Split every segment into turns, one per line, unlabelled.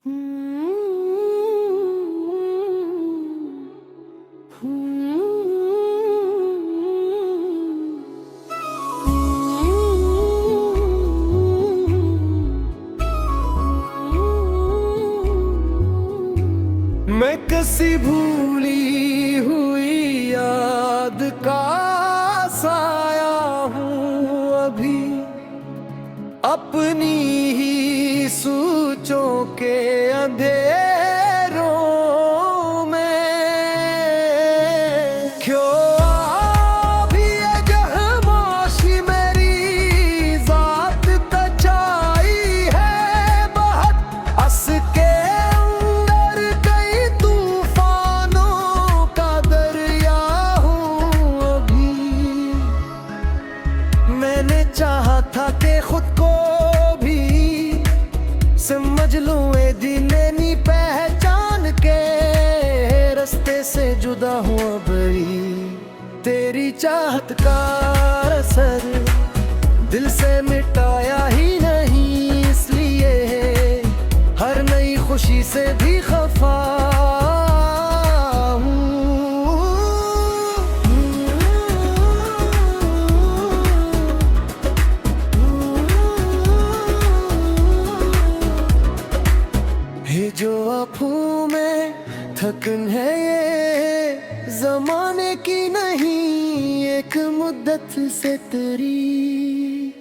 मैं किसी भूली हुई याद का साया हूँ अभी, अपनी ही सोचों के अंधेरों में। क्यों अभी ये जहमाशी मेरी जात तचाई है बहुत, हंस के अंदर कई तूफानों का दरिया हूँ अभी। मैंने चाहा था कि खुद को समझ लूं ए दिलेनी पहचान के, रास्ते से जुदा हूँ अभी। तेरी चाहत का असर दिल से मिटाया ही नहीं, इसलिए हर नई खुशी से भी खफा जो आँखों में थकन है ये जमाने की नहीं, एक मुद्दत से तेरी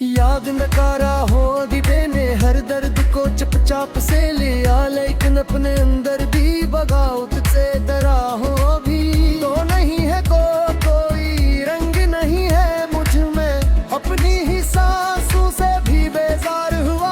याद नकारा हो दिबे ने हर दर्द को चुपचाप से लिया, लेकिन अपने अंदर भी बगावत से डरा हो अभी। तो नहीं है कोई रंग नहीं है मुझ में, अपनी ही सांसों से भी बेजार हुआ।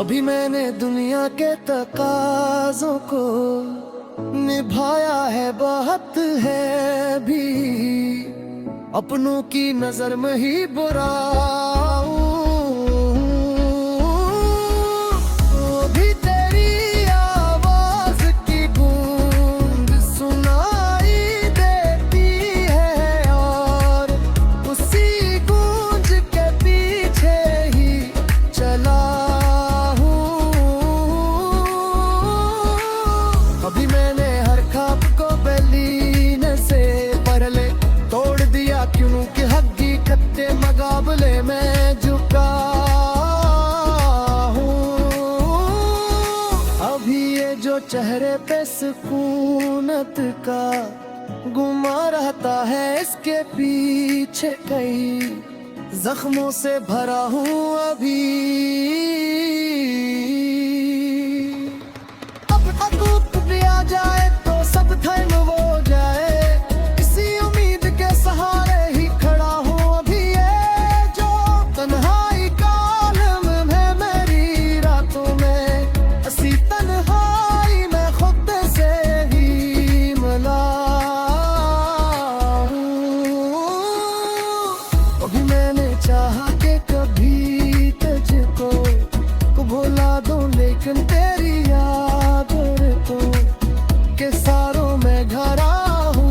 अभी मैंने दुनिया के तकाज़ों को निभाया है बहुत है भी, अपनों की नजर में ही बुरा भी। तेरी आवाज की गूंज सुनाई देती है और उसी गूंज के पीछे ही चला। अभी मैंने हर ख्वाब को बलीने से पहले तोड़ दिया, क्यों कि हकीकत के मुकाबले में झुका हूँ। अभी ये जो चेहरे पे सुकूनत का गुमा रहता है, इसके पीछे कई जख्मों से भरा हूँ अभी। जाए तो सब थम वो जाए, किसी उम्मीद के सहारे ही खड़ा हूँ अभी। ये जो तन्हाई का आलम है मेरी रातों में, ऐसी तन्हाई में खुद से ही मिला हूँ। अभी मैंने चाहा कि कभी तुझको भुला दूं, लेकिन तेरी याद तो के सारों में घरा हूँ।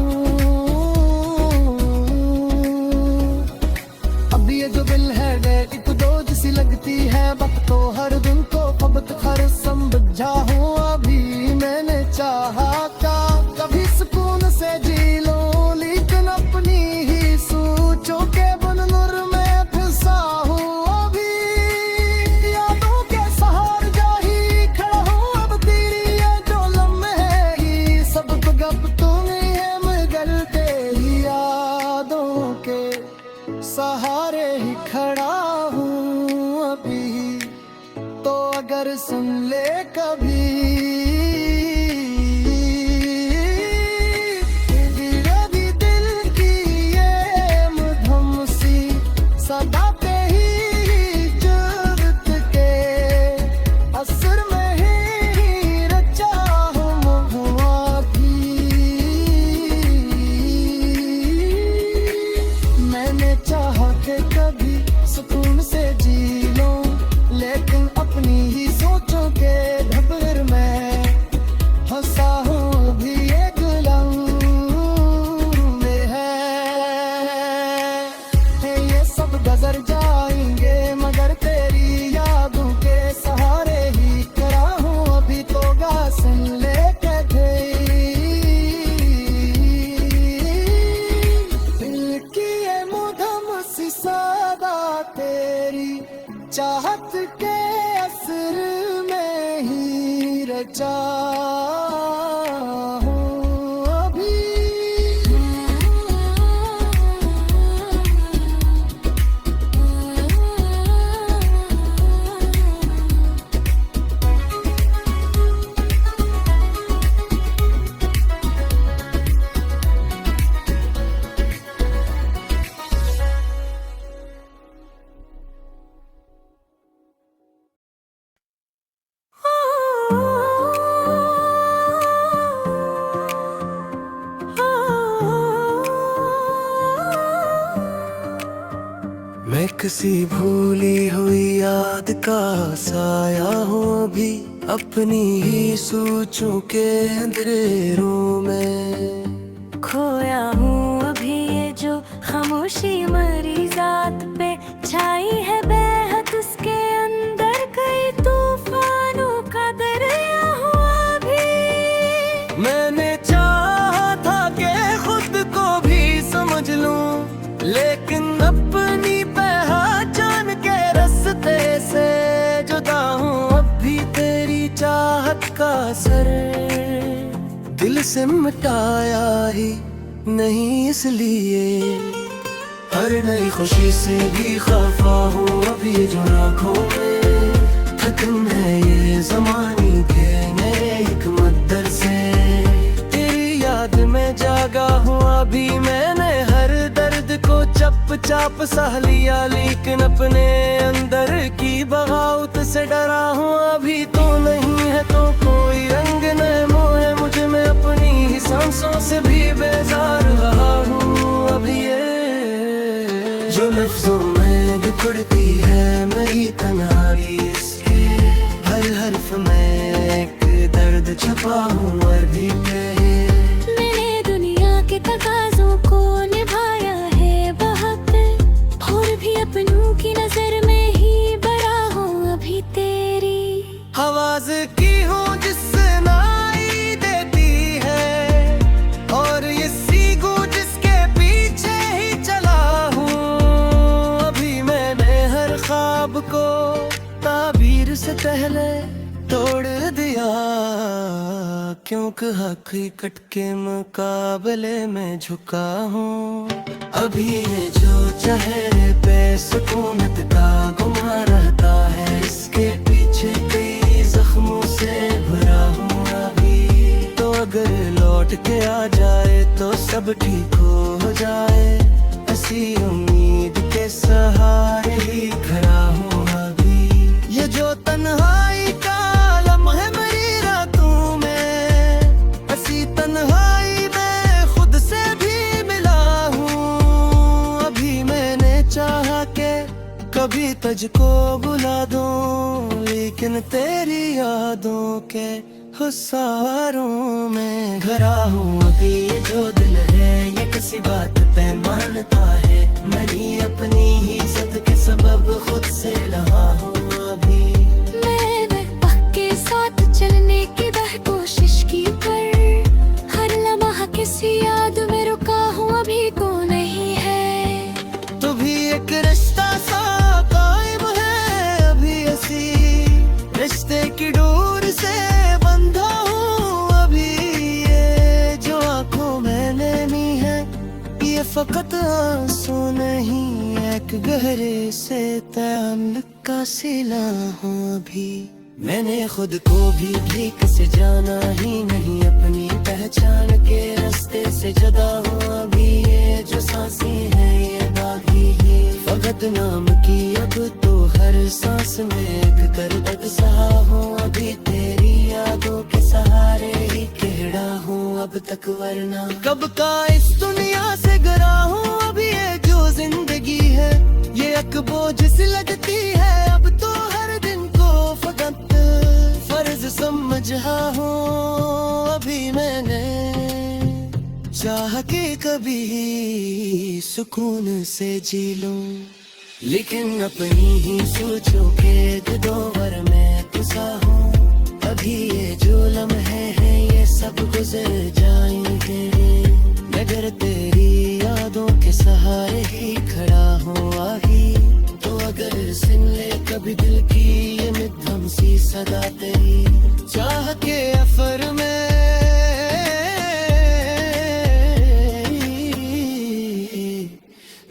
अब ये जो दिल है एक दो जैसी लगती है, वक्त तो हर दिन को फबत हर समझा हूँ अभी। मैंने चाहा था कभी सुकून से जी लूं, लेकिन अपनी ही सोचों के बननुर में फंसा हूँ अभी। यादों के सहार जा ही खड़ा हूँ अब, तेरी ये जो लम्हे ही सब गप तुम्हें है, मगर तेरी यादों के सहारे ही खड़ा हूँ अभी। तो अगर सुन ले कभी चाहूं अभी। मैं किसी भूली हुई याद का साया हूँ अभी, अपनी ही सोचों के अंधेरों में
खोया हूँ अभी। ये जो खामोशी मरी जात पे छाई है बेहद, उसके अंदर कई तूफानों का दरिया हूँ अभी।
मैंने चाहा था कि खुद को भी समझ लूं, लेकिन अपनी पहचान के रास्ते से जुदा हूँ अभी। तेरी चाहत का असर दिल से मिटाया ही नहीं, इसलिए हर नई खुशी से भी खफा हूँ अभी। जो आँखों में थकन है ये ज़माने के नए एक मद्दर से, तेरी याद में जागा हूँ अभी। मैंने हर दर्द को चप चाप सह लिया, लेकिन अपने अंदर की बगावत से डरा हूँ अभी। तो नहीं है तो कोई रंग न मोहे मुझे, मैं अपनी ही सांसों से भी बेजार रहा हूँ अभी। ये जो लफ्जों में बिखरती है मेरी तन्हाई, इसके हर हर्फ में एक दर्द छपा हूँ अभी पे।
मैंने दुनिया के तकाज़ों को निभाया है बहुत, और भी अपनों की नजर में ही बड़ा हूँ अभी। तेरी
आवाज की हूँ जिससे नाई देती है, और ये सीगू जिसके पीछे ही चला हूँ अभी। मैंने हर ख्वाब को ताबीर से पहले तोड़ दिया, क्योंकि हकीकत के मुकाबले में झुका हूँ अभी। ये जो चेहरे पे सुकूनत का गुमा रहता है, इसके पीछे कई जख्मों से भरा हूँ अभी। तो अगर लौट के आ जाए तो सब ठीक हो जाए, ऐसी उम्मीद के सहारे ही खड़ा हूँ अभी। ये जो तन्हाई का लम्हा है मेरी रातों में, ऐसी तन्हाई में खुद से भी मिला हूँ अभी। मैंने चाहा के कभी तुझको बुला दूं, लेकिन तेरी यादों के हुस्सारों में घरा हूँ अभी। ये जो दिल है ये किसी बात पे मानता है, मेरी अपनी ही इज्जत के सबब खुद से लहा हूँ अभी।
मैंने पक्के साथ चलने की वह कोशिश की, पर हर लम्हा किसी याद में रुका हूँ अभी। को नहीं है
तो भी एक रिश्ता सा कायम है अभी, ऐसी रिश्ते की डोर से बंधा हूँ अभी। ये जो आंखों में नैनी है ये फकत आंसू नहीं, एक गहरे से ताल्लुक का सिला हूँ अभी। मैंने खुद को भी ठीक से जाना ही नहीं, अपनी पहचान के रास्ते से जुदा हूँ अभी। ये जो सांसें हैं ये बागी है फकत नाम की, अब तो हर सांस में एक दर्द सहा हूँ अभी। तेरी यादों के सहारे ही खड़ा हूँ अब तक, वरना कब का इस दुनिया से गरा हूँ अभी। ये जो जिंदगी है ये एक बोझ सी लगती है, अब तो हर दिन को फकत फर्ज समझा हूँ अभी। मैंने चाह के कभी सुकून से जी लूं, लेकिन अपनी ही सोचों के दोवर में तुसा हूँ अभी। ये जो लम्हे हैं ये सब गुजर जाएंगे, मगर तेरी यादों के सहारे ही खड़ा हूँ अभी। तो अगर सुन ले कभी दिल की ये मध्यम सी सदा तेरी, चाह के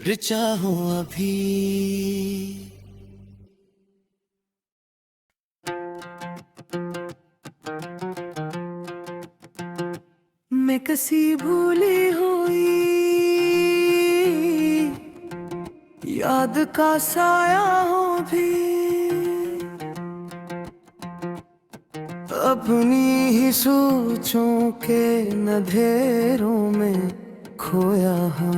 ऋचा हूँ अभी।
मैं कसी भूली हुई याद का साया हूँ भी,
अपनी ही सोचों के अंधेरों में खोया हूँ।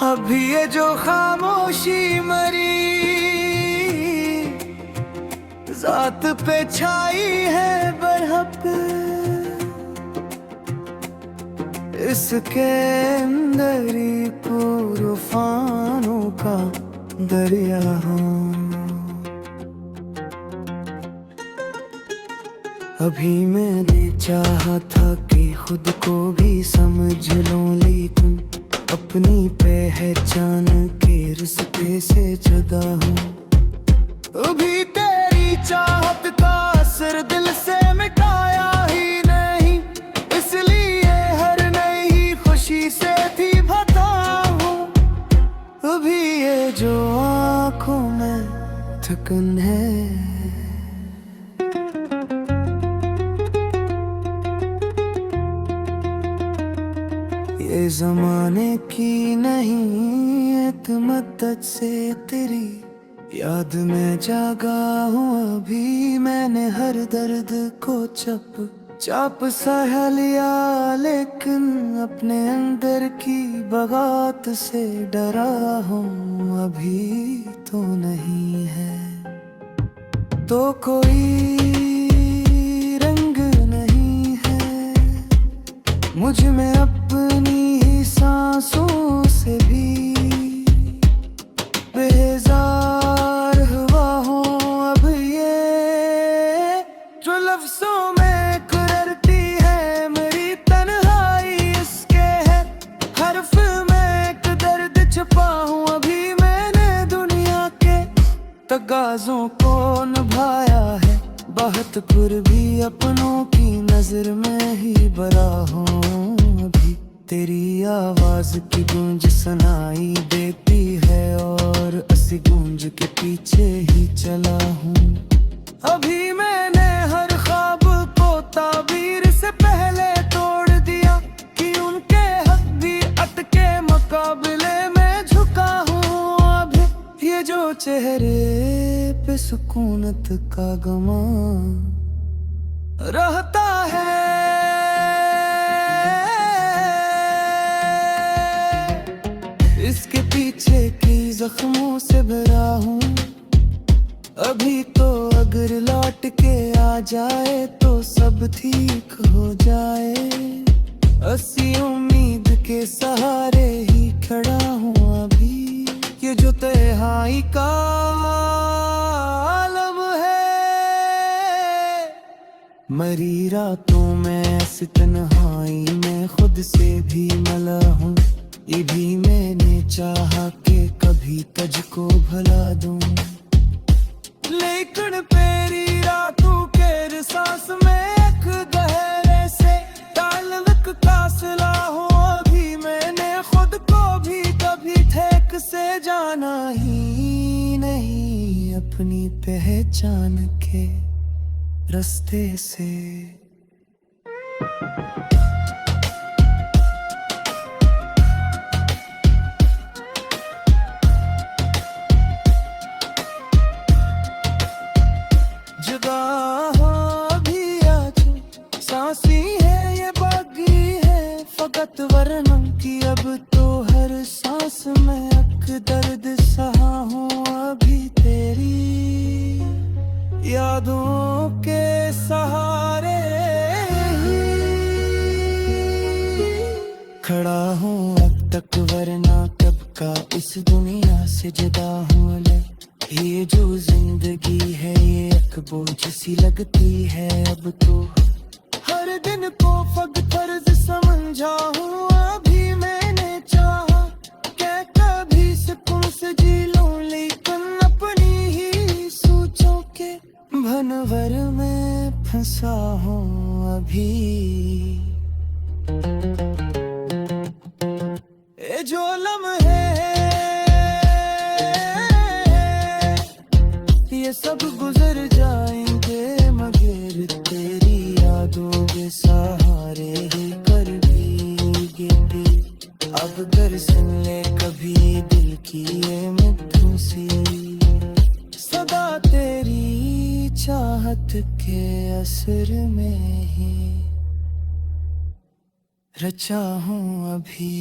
अभी ये जो खामोशी मरी जात पे छाई है बरहक, इसके अंदर ही तूफानों का दरिया हूँ। अभी मैंने चाहा था कि खुद को भी समझ लूं, लेकिन अपनी पहचान के रिश्ते से जुदा हूँ। अभी तेरी चाहत का असर दिल से मिटाया ही नहीं, इसलिए हर नई खुशी से भी भता हूँ। अभी ये जो आँखों में थकन है, ये जमाने की नहीं, एक मदद से तेरी याद में जागा हूँ। अभी मैंने हर दर्द को चाप सह लिया, लेकिन अपने अंदर की बगात से डरा हूँ। अभी तो नहीं है तो कोई रंग नहीं है मुझ में अपनी ही सांसों से भी बेजार हुआ हूँ। अब ये जो लफ्जों में करती है मेरी तन्हाई, इसके है हर्फ में एक दर्द छुपा हूँ। अभी मैंने दुनिया के तगाजों को निभाया है, बहुत पुर भी अपनों की नजर में ही बरा हूँ। अभी तेरी आवाज की गूंज सुनाई देती है और उसी गूंज के पीछे ही चला हूँ। अभी मैंने हर ख्वाब को ताबीर से पहले तोड़ दिया कि उनके हक भी अटके मुकाबले में झुका हूँ। अब ये जो चेहरे पे सुकूनत का गमा रहता है, इसके पीछे की जख्मों से भरा हूँ। अभी तो अगर लौट के आ जाए तो सब ठीक हो जाए, अस्सी उम्मीद के सहारे ही खड़ा हूँ। अभी ये जो तन्हाई का आलम है, मरी रातों में ऐसी तन्हाई में खुद से भी मिला हूँ। ये भी मैंने चाहा कि कभी तुझको भुला दूं, लेकिन तेरी रातों के सांस में एक गहरे से ताल्लुक का सिला हूँ। अभी मैंने खुद को भी कभी ठेक से जाना ही नहीं, अपनी पहचान के रास्ते से। जुदा हो अभी आज सांसी है ये बागी है फकत वरनम की, अब तो हर सांस में अक दर्द सहा हूँ। अभी तेरी यादों के सहारे ही खड़ा हूँ अब तक, वरना कब का इस दुनिया से जुदा हूँ। ये जो जिंदगी है ये एक बोझ सी लगती है, अब तो हर दिन को फर्ज समझा हूँ। अभी मैंने चाहा क्या कभी सुकून से जी लूं, लेकिन अपनी ही सोचों के भंवर में फंसा हूँ अभी। ये सब गुजर जाएंगे मगर तेरी यादों के सहारे ही कर भीगेंगे। अब अगर सुन ले कभी दिल की ये मधुर सी सदा तेरी चाहत के असर में ही रचा हूँ अभी।